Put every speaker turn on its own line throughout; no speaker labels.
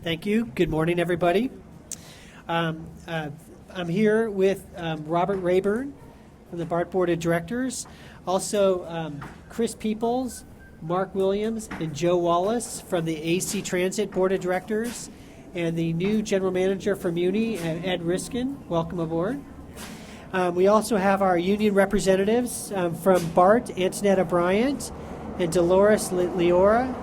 Thank you. Good morning, everybody. I'm here with Robert Rayburn from the BART Board of Directors. Also, Chris Peoples, Mark Williams, and Joe Wallace from the AC Transit Board of Directors, and the new General Manager for Muni, Ed Riskin. Welcome aboard. We also have our union representatives from BART, Antonetta Bryant and Dolores Leora,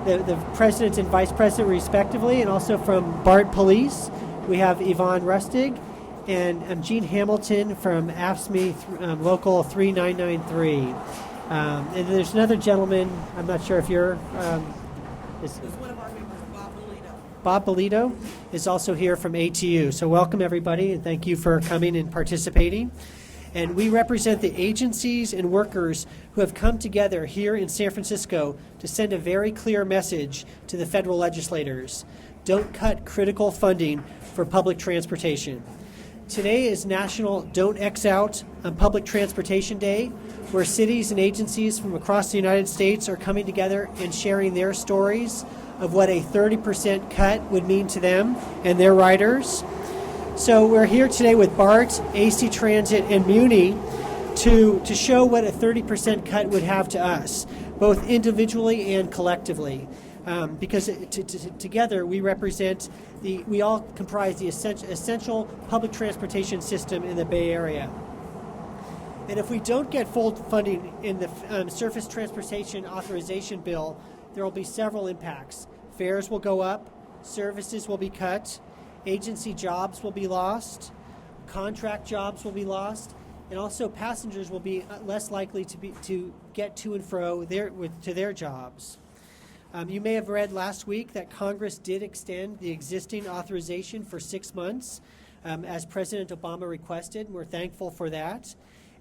the president and vice president respectively, and also from BART Police, we have Yvonne Rustig and Gene Hamilton from AFSCME Local 3993. And there's another gentleman, I'm not sure if you're...
There's one of our members, Bob Bolito.
Bob Bolito is also here from ATU. So welcome, everybody, and thank you for coming and participating. And we represent the agencies and workers who have come together here in San Francisco to send a very clear message to the federal legislators. Don't cut critical funding for public transportation. Today is National Don't X Out on Public Transportation Day, where cities and agencies from across the United States are coming together and sharing their stories of what a 30% cut would mean to them and their riders. So we're here today with BART, AC Transit, and Muni to show what a 30% cut would have to us, both individually and collectively. Because together we represent we all comprise the essential public transportation system in the Bay Area. And if we don't get full funding in the Surface Transportation Authorization Bill, there will be several impacts. Fares will go up, services will be cut, agency jobs will be lost, contract jobs will be lost, and also passengers will be less likely to get to and fro to their jobs. You may have read last week that Congress did extend the existing authorization for 6 months, as President Obama requested, and we're thankful for that.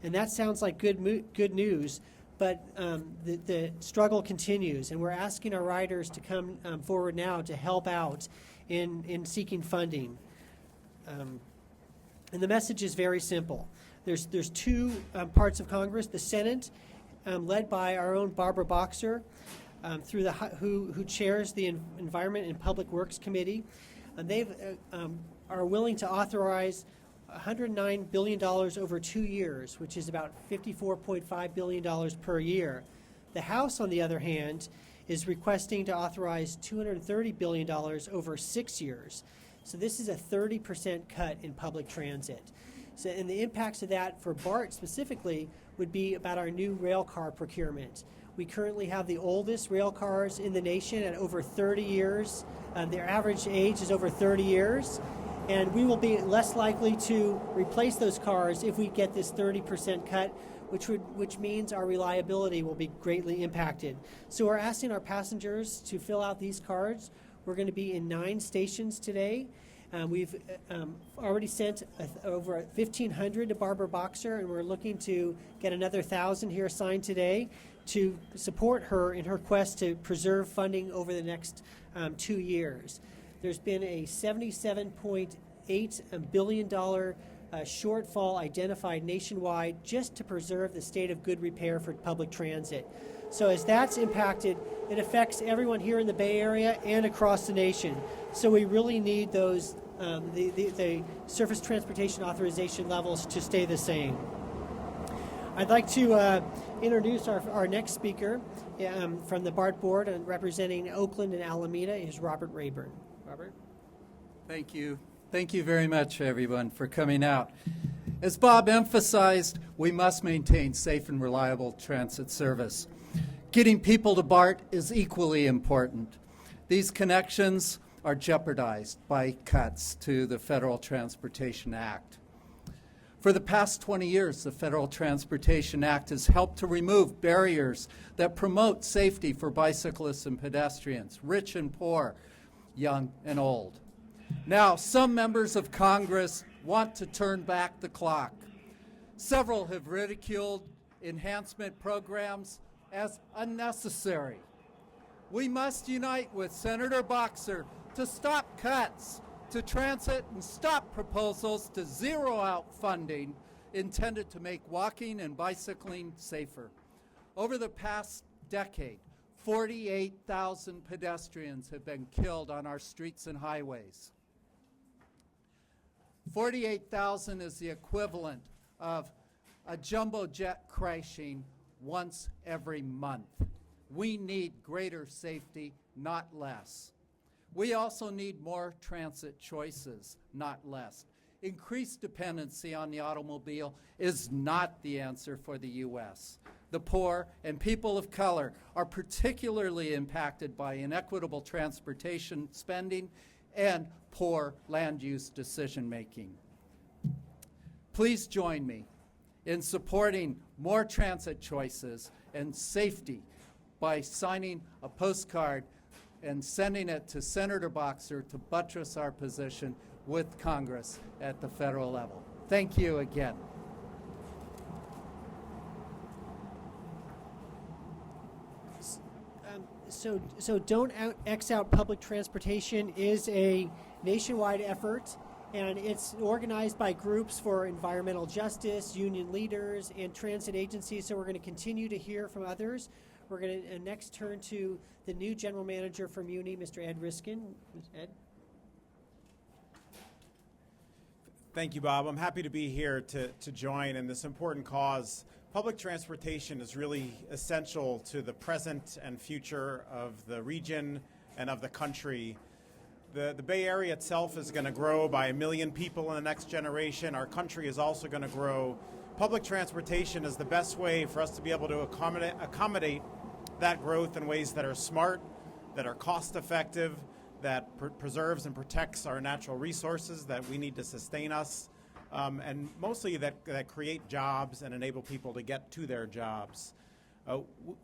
And that sounds like good news, but the struggle continues, and we're asking our riders to come forward now to help out in seeking funding. And the message is very simple. There's two parts of Congress. The Senate, led by our own Barbara Boxer, who chairs the Environment and Public Works Committee, and they are willing to authorize $109 billion over 2 years, which is about $54.5 billion per year. The House, on the other hand, is requesting to authorize $230 billion over 6 years. So this is a 30% cut in public transit. So, and the impacts of that for BART specifically would be about our new rail car procurement. We currently have the oldest rail cars in the nation at over 30 years. Their average age is over 30 years. And we will be less likely to replace those cars if we get this 30% cut, which means our reliability will be greatly impacted. So we're asking our passengers to fill out these cards. We're going to be in 9 stations today. We've already sent over 1,500 to Barbara Boxer, and we're looking to get another 1,000 here signed today to support her in her quest to preserve funding over the next 2 years. There's been a $77.8 billion shortfall identified nationwide just to preserve the state of good repair for public transit. So as that's impacted, it affects everyone here in the Bay Area and across the nation. So we really need those the surface transportation authorization levels to stay the same. I'd like to introduce our next speaker from the BART board, and representing Oakland and Alameda is Robert Rayburn. Robert?
Thank you. Thank you very much, everyone, for coming out. As Bob emphasized, we must maintain safe and reliable transit service. Getting people to BART is equally important. These connections are jeopardized by cuts to the Federal Transportation Act. For the past 20 years, the Federal Transportation Act has helped to remove barriers that promote safety for bicyclists and pedestrians, rich and poor, young and old. Now, some members of Congress want to turn back the clock. Several have ridiculed enhancement programs as unnecessary. We must unite with Senator Boxer to stop cuts to transit and stop proposals to zero out funding intended to make walking and bicycling safer. Over the past decade, 48,000 pedestrians have been killed on our streets and highways. 48,000 is the equivalent of a jumbo jet crashing once every month. We need greater safety, not less. We also need more transit choices, not less. Increased dependency on the automobile is not the answer for the U.S. The poor and people of color are particularly impacted by inequitable transportation spending and poor land use decision making. Please join me in supporting more transit choices and safety by signing a postcard and sending it to Senator Boxer to buttress our position with Congress at the federal level. Thank you again.
So Don't X Out Public Transportation is a nationwide effort, and it's organized by groups for environmental justice, union leaders, and transit agencies. So we're going to continue to hear from others. We're going to next turn to the new general manager for Muni, Mr. Ed Riskin. Ed?
Thank you, Bob. I'm happy to be here to join in this important cause. Public transportation is really essential to the present and future of the region and of the country. The Bay Area itself is going to grow by 1 million people in the next generation. Our country is also going to grow. Public transportation is the best way for us to be able to accommodate that growth in ways that are smart, that are cost-effective, that preserves and protects our natural resources that we need to sustain us, and mostly that create jobs and enable people to get to their jobs.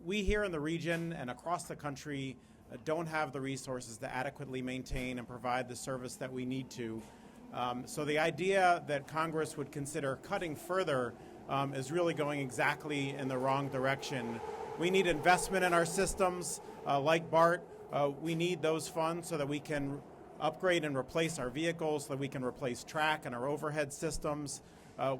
We here in the region and across the country don't have the resources to adequately maintain and provide the service that we need to. So the idea that Congress would consider cutting further is really going exactly in the wrong direction. We need investment in our systems like BART. We need those funds so that we can upgrade and replace our vehicles, so that we can replace track and our overhead systems.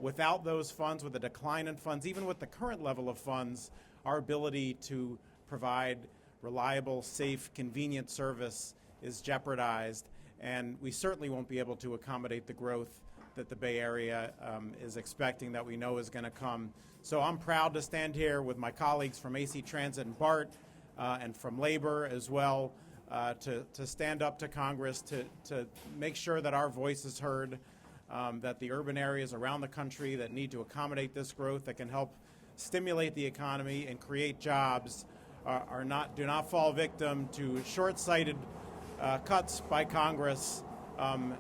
Without those funds, with a decline in funds, even with the current level of funds, our ability to provide reliable, safe, convenient service is jeopardized, and we certainly won't be able to accommodate the growth that the Bay Area is expecting, that we know is going to come. So I'm proud to stand here with my colleagues from AC Transit and BART and from labor as well to stand up to Congress to make sure that our voice is heard, that the urban areas around the country that need to accommodate this growth, that can help stimulate the economy and create jobs, do not fall victim to short-sighted cuts by Congress,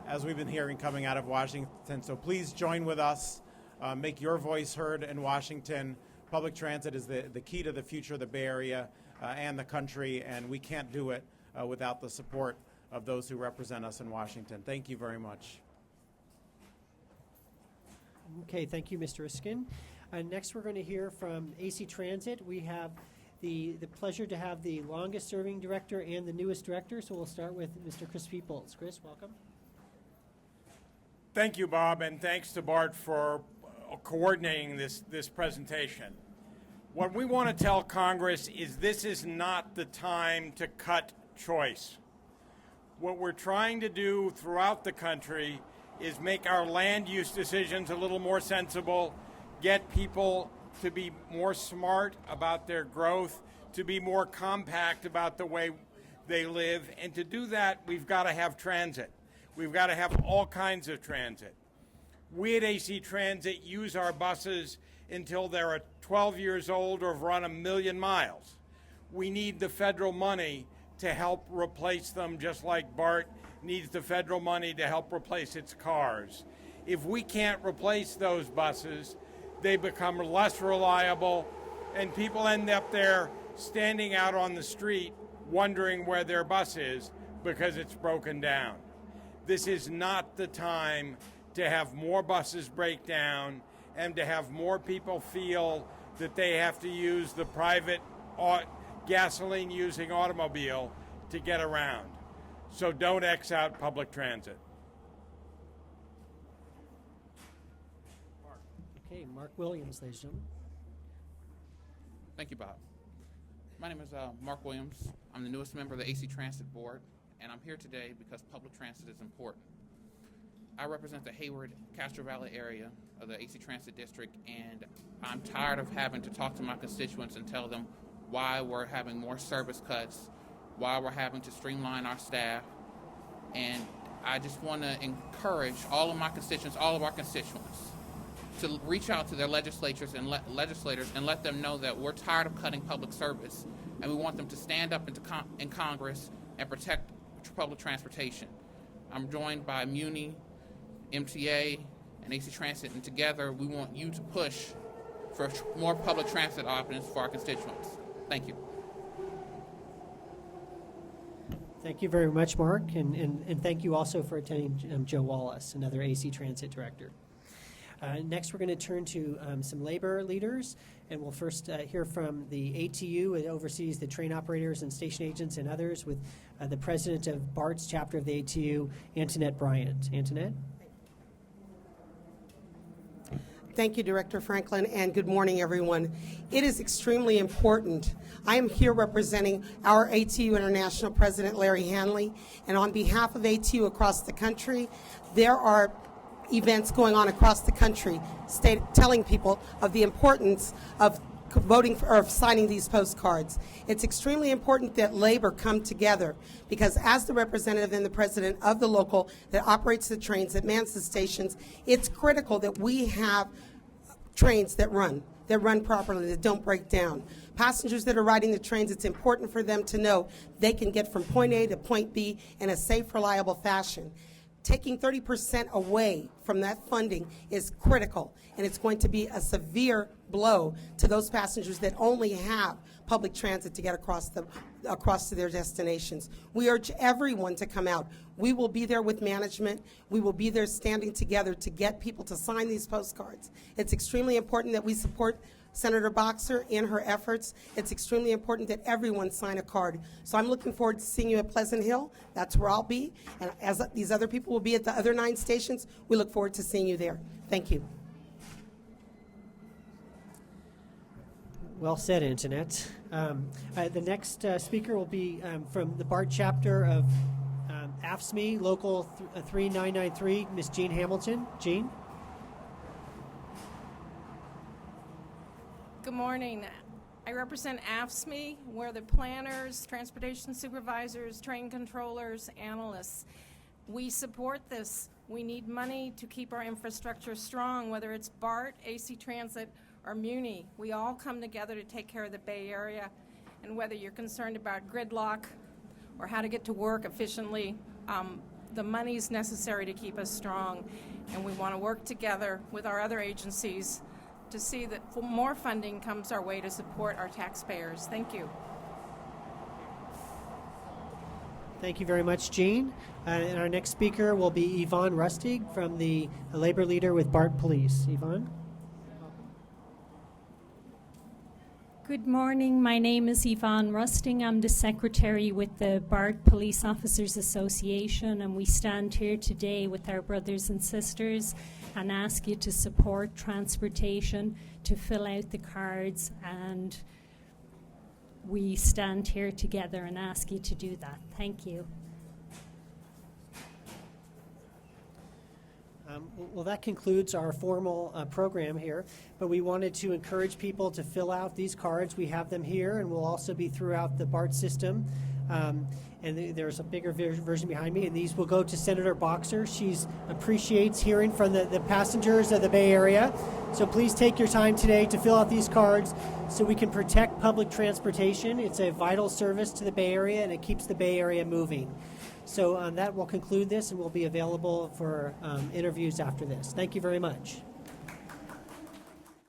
as we've been hearing coming out of Washington. So please join with us, make your voice heard in Washington. Public transit is the key to the future of the Bay Area and the country, and we can't do it without the support of those who represent us in Washington. Thank you very much.
Okay, thank you, Mr. Riskin. Next, we're going to hear from AC Transit. We have the pleasure to have the longest-serving director and the newest director, so we'll start with Mr. Chris Peoples. Chris, welcome.
Thank you, Bob, and thanks to BART for coordinating this presentation. What we want to tell Congress is this is not the time to cut choice. What we're trying to do throughout the country is make our land use decisions a little more sensible, get people to be more smart about their growth, to be more compact about the way they live. And to do that, we've got to have transit. We've got to have all kinds of transit. We at AC Transit use our buses until they're 12 years old or have run 1 million miles. We need the federal money to help replace them, just like BART needs the federal money to help replace its cars. If we can't replace those buses, they become less reliable, and people end up there standing out on the street wondering where their bus is because it's broken down. This is not the time to have more buses break down and to have more people feel that they have to use the private gasoline-using automobile to get around. So don't X out public transit.
Okay, Mark Williams, ladies and gentlemen.
Thank you, Bob. My name is Mark Williams. I'm the newest member of the AC Transit Board, and I'm here today because public transit is important. I represent the Hayward-Castro Valley area of the AC Transit District, and I'm tired of having to talk to my constituents and tell them why we're having more service cuts, why we're having to streamline our staff, and I just want to encourage all of my constituents, all of our constituents, to reach out to their legislators and let them know that we're tired of cutting public service, and we want them to stand up in Congress and protect public transportation. I'm joined by Muni, MTA, and AC Transit, and together we want you to push for more public transit options for our constituents. Thank you.
Thank you very much, Mark, and thank you also for attending Joe Wallace, another AC Transit Director. Next, we're going to turn to some labor leaders, and we'll first hear from the ATU. It oversees the train operators and station agents and others with the president of BART's chapter of the ATU, Antoinette Bryant. Antoinette?
Thank you, Director Franklin, and good morning, everyone. It is extremely important. I am here representing our ATU International President, Larry Hanley, and on behalf of ATU across the country, there are events going on across the country telling people of the importance of voting for, or signing these postcards. It's extremely important that labor come together because as the representative and the president of the local that operates the trains, that mans the stations, it's critical that we have trains that run properly, that don't break down. Passengers that are riding the trains, it's important for them to know they can get from point A to point B in a safe, reliable fashion. Taking 30% away from that funding is critical, and it's going to be a severe blow to those passengers that only have public transit to get across to their destinations. We urge everyone to come out. We will be there with management. We will be there standing together to get people to sign these postcards. It's extremely important that we support Senator Boxer in her efforts. It's extremely important that everyone sign a card. So I'm looking forward to seeing you at Pleasant Hill. That's where I'll be. And as these other people will be at the other 9 stations, we look forward to seeing you there. Thank you.
Well said, Antoinette. The next speaker will be from the BART chapter of AFSCME, Local 3993, Ms. Jean Hamilton. Jean?
Good morning. I represent AFSCME. We're the planners, transportation supervisors, train controllers, analysts. We support this. We need money to keep our infrastructure strong, whether it's BART, AC Transit, or Muni. We all come together to take care of the Bay Area, and whether you're concerned about gridlock or how to get to work efficiently, the money's necessary to keep us strong, and we want to work together with our other agencies to see that more funding comes our way to support our taxpayers. Thank you.
Thank you very much, Jean. And our next speaker will be Yvonne Rustig from the labor leader with BART Police. Yvonne?
Good morning. My name is Yvonne Rusting. I'm the secretary with the BART Police Officers Association, and we stand here today with our brothers and sisters and ask you to support transportation, to fill out the cards, and we stand here together and ask you to do that. Thank you.
Well, that concludes our formal program here, but we wanted to encourage people to fill out these cards. We have them here, and we'll also be throughout the BART system. And there's a bigger version behind me, and these will go to Senator Boxer. She appreciates hearing from the passengers of the Bay Area. So please take your time today to fill out these cards so we can protect public transportation. It's a vital service to the Bay Area, and it keeps the Bay Area moving. So that will conclude this, and we'll be available for interviews after this. Thank you very much.